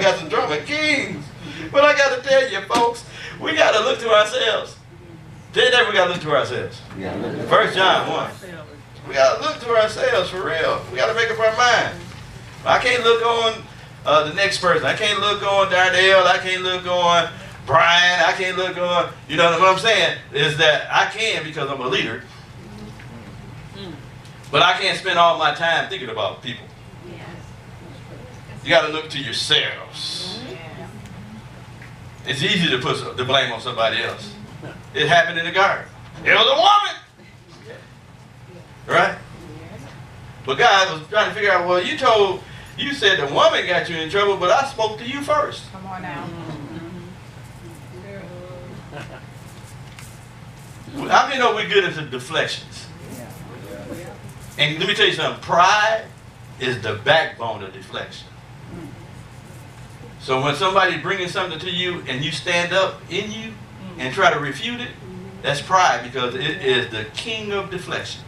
got some drama kings. But I got to tell you, folks, we got to look to ourselves. Today we got to look to ourselves. 1 John 1. We got to look to ourselves for real. We got to make up our mind. I can't look on the next person. I can't look on Darnell. I can't look on Brian. I can't look on, you know what I'm saying? Is that I can because I'm a leader. But I can't spend all my time thinking about people. You got to look to yourselves. It's easy to put the blame on somebody else. It happened in the garden. It was a woman. Right? But God was trying to figure out, well, you said the woman got you in trouble, but I spoke to you first. Come on now. How many know we're good into deflections? And let me tell you something. Pride is the backbone of deflection. So when somebody's bringing something to you and you stand up in you and try to refute it, that's pride, because it is the king of deflection.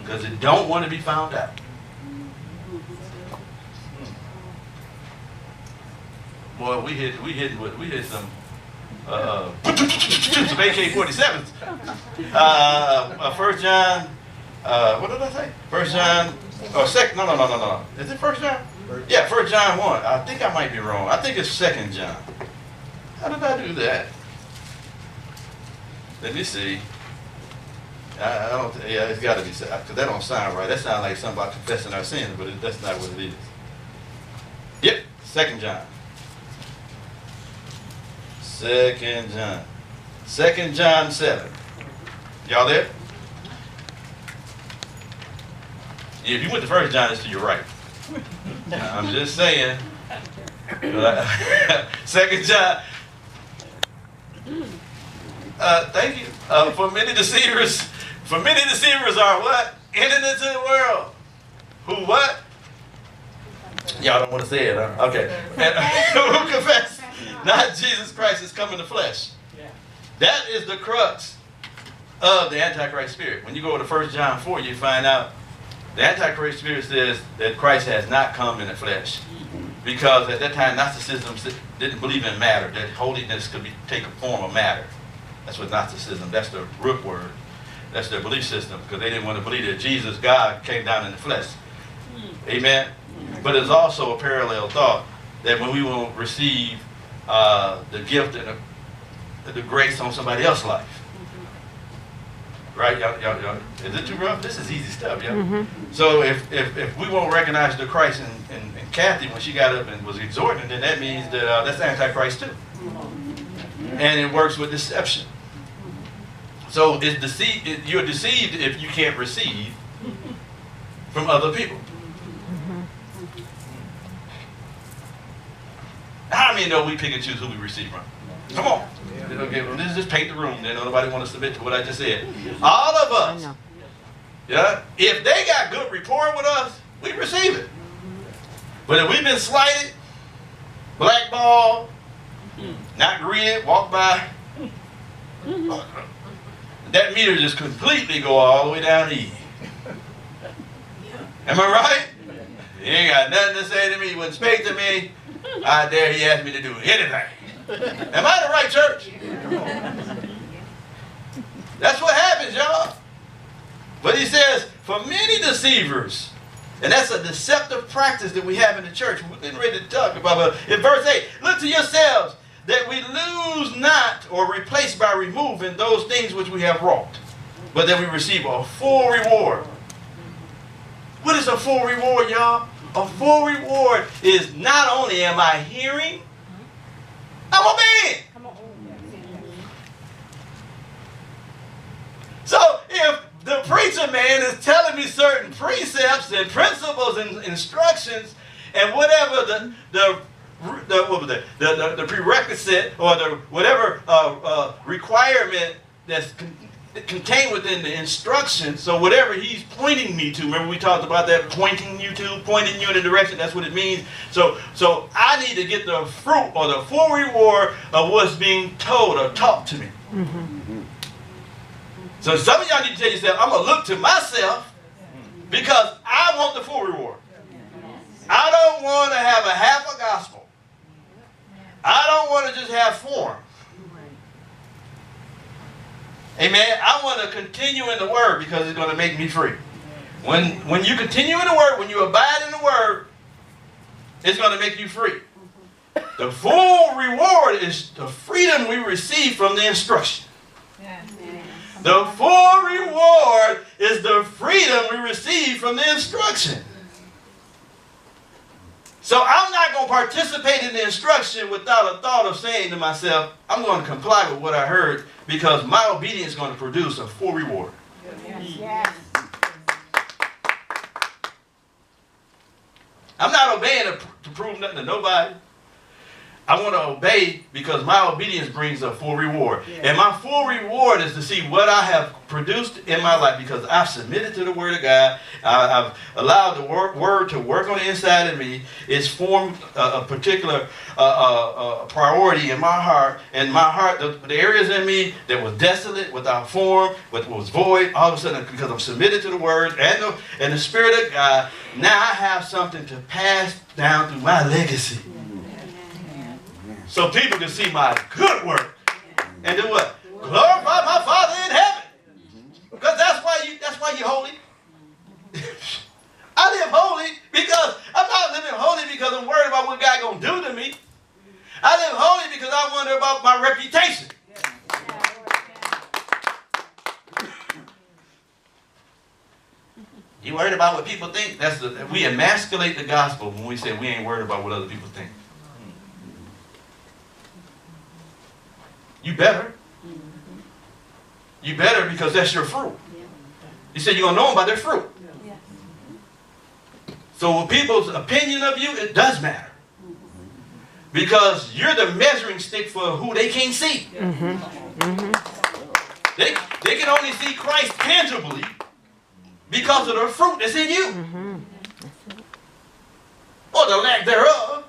Because it don't want to be found out. Boy, we hit some AK-47s. 1 John, what did I say? 1 John, or second? No. Is it 1 John? Yeah, 1 John 1. I think I might be wrong. I think it's 2 John. How did I do that? Let me see. I don't. Yeah, it's got to be, because that don't sound right. That sounds like something about confessing our sins, but that's not what it is. Yep, 2 John. 2 John. 2 John 7. Y'all there? Yeah, if you went to 1 John, it's to your right. I'm just saying. 2 John. Thank you. For many deceivers are what? Entered into the world. Who what? Y'all don't want to say it, huh? Okay. And, who confess not Jesus Christ is come in the flesh. That is the crux of the Antichrist spirit. When you go to 1 John 4, you find out the Antichrist spirit says that Christ has not come in the flesh. Because at that time, Gnosticism didn't believe in matter, that holiness could take a form of matter. That's what Gnosticism, that's the root word. That's their belief system, because they didn't want to believe that Jesus, God, came down in the flesh. Amen? But there's also a parallel thought that when we will receive the gift and the grace on somebody else's life. Right? Y'all, is it too rough? This is easy stuff, y'all. So if we won't recognize the Christ in Kathy when she got up and was exhorting, then that means that that's Antichrist too. And it works with deception. So you're deceived if you can't receive from other people. How many know we pick and choose who we receive from? Come on. Okay, well, let's just paint the room. Then nobody want to submit to what I just said. All of us. Yeah. If they got good rapport with us, we receive it. But if we've been slighted, blackballed, not greeted, walked by, that meter just completely go all the way down to E. Am I right? He ain't got nothing to say to me. He wouldn't speak to me. I dare he asked me to do anything. Am I the right church? That's what happens, y'all. But he says, for many deceivers, and that's a deceptive practice that we have in the church. We're getting ready to talk about it. In verse 8, look to yourselves, that we lose not or replace by removing those things which we have wrought, but that we receive a full reward. What is a full reward, y'all? A full reward is not only am I hearing, I'm obeying. So if the preacher man is telling me certain precepts and principles and instructions and whatever the prerequisite or the whatever requirement that's contained within the instructions, so whatever he's pointing me to, remember we talked about that, pointing you in a direction, that's what it means. So I need to get the fruit or the full reward of what's being told or taught to me. So some of y'all need to tell yourself, I'm going to look to myself because I want the full reward. I don't want to have a half a gospel. want to just have form. Amen. I want to continue in the Word because it's going to make me free. When you continue in the Word, when you abide in the Word, it's going to make you free. The full reward is the freedom we receive from the instruction. The full reward is the freedom we receive from the instruction. So I'm not going to participate in the instruction without a thought of saying to myself, I'm going to comply with what I heard because my obedience is going to produce a full reward. Yes. I'm not obeying to prove nothing to nobody. I want to obey because my obedience brings a full reward. Yeah. And my full reward is to see what I have produced in my life because I've submitted to the Word of God. I've allowed the Word to work on the inside of me. It's formed a particular priority in my heart. And my heart, the areas in me that was desolate, without form, was void, all of a sudden, because I'm submitted to the Word and the Spirit of God, now I have something to pass down through my legacy. So people can see my good work and do what? Glorify my Father in heaven. Because that's why you're holy. I live holy because I'm not living holy because I'm worried about what God gonna do to me. I live holy because I wonder about my reputation. You worried about what people think? We emasculate the gospel when we say we ain't worried about what other people think. You better. You better because that's your fruit. You said you're going to know them by their fruit. So with people's opinion of you, it does matter. Because you're the measuring stick for who they can't see. They can only see Christ tangibly because of the fruit that's in you. Or the lack thereof.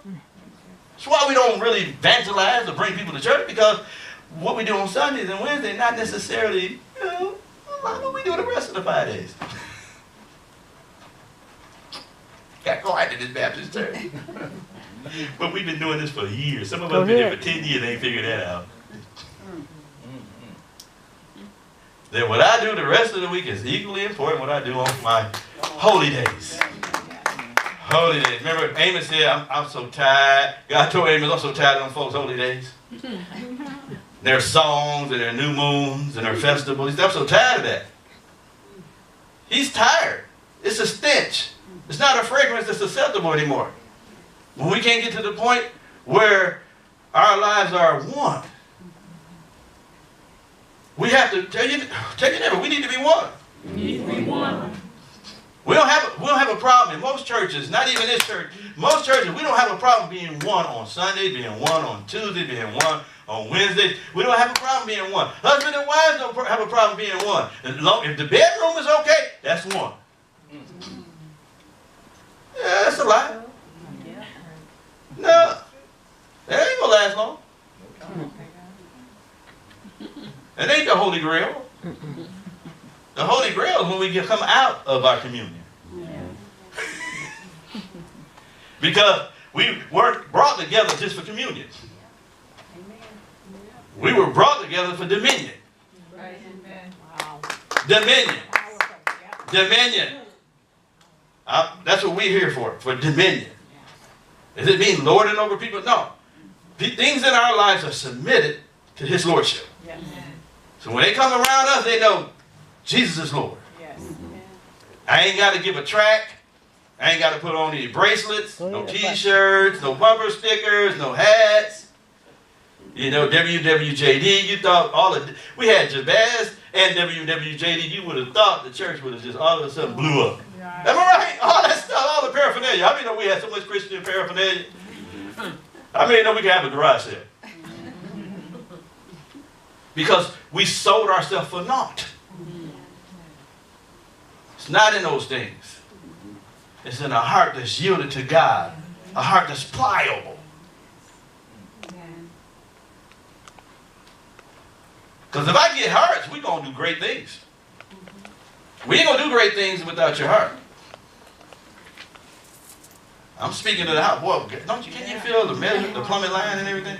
That's why we don't really evangelize or bring people to church, because what we do on Sundays and Wednesdays, not necessarily, like what we do the rest of the 5 days. Got quiet in this Baptist church. But we've been doing this for years. Some of us have been here for 10 years and ain't figured that out. Then what I do the rest of the week is equally important what I do on my holy days. Holy days. Remember Amos said, I'm so tired. God told Amos, I'm so tired of them folks' holy days. Their songs and their new moons and their festivals. He said, I'm so tired of that. He's tired. It's a stench. It's not a fragrance that's acceptable anymore. When we can't get to the point where our lives are one, we have to tell your neighbor, we need to be one. We need to be one. We don't have a problem in most churches, not even this church. Most churches, we don't have a problem being one on Sunday, being one on Tuesday, being one on Wednesday. We don't have a problem being one. Husband and wives don't have a problem being one. If the bedroom is okay, that's one. Yeah, that's a lie. No, that ain't gonna last long. It ain't the Holy Grail. The Holy Grail is when we come out of our communion. Because we weren't brought together just for communion. We were brought together for dominion. Dominion. Dominion. That's what we're here for dominion. Does it mean lording over people? No. Things in our lives are submitted to His Lordship. So when they come around us, they know Jesus is Lord. I ain't got to give a tract. I ain't got to put on any bracelets, no t-shirts, no bumper stickers, no hats. You know, WWJD, you thought we had Jabez and WWJD, you would have thought the church would have just all of a sudden blew up. Am I right? All that stuff, all the paraphernalia. I mean, know we had so much Christian paraphernalia. I mean, know we could have a garage sale. Because we sold ourselves for naught. It's not in those things. It's in a heart that's yielded to God. A heart that's pliable. Because if I get hearts, we're going to do great things. We ain't going to do great things without your heart. I'm speaking to the house. Boy, can you feel the plumbing line and everything?